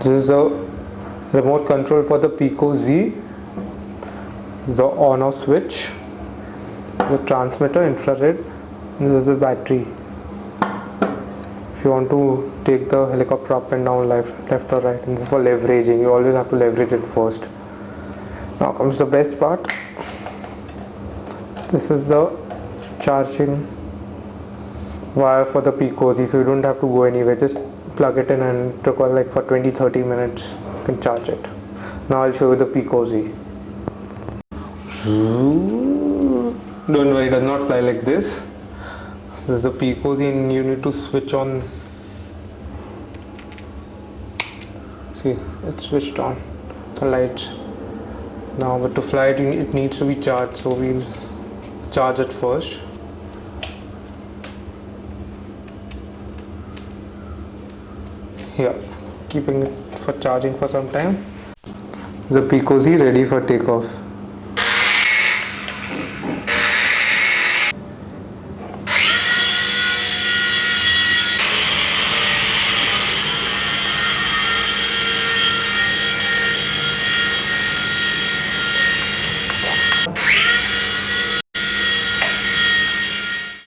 This is the remote control for the Picco Z, the on off switch, the transmitter, infrared, and this is the battery. If you want to take the helicopter up and down, left or right, and this is for leveraging. You always have to leverage it first. Now comes the best part. This is the charging wire for the Picco Z, so you don't have to go anywhere. Just plug it in and it took like for 20-30 minutes you can charge it. Now I'll show you the Picco Z. Don't worry, it does not fly like this. This is the Picco Z and you need to switch on. See, it's switched on, the lights. Now but to fly it needs to be charged, so we'll charge it first. Here, keeping it for charging for some time. The Picco Z ready for takeoff.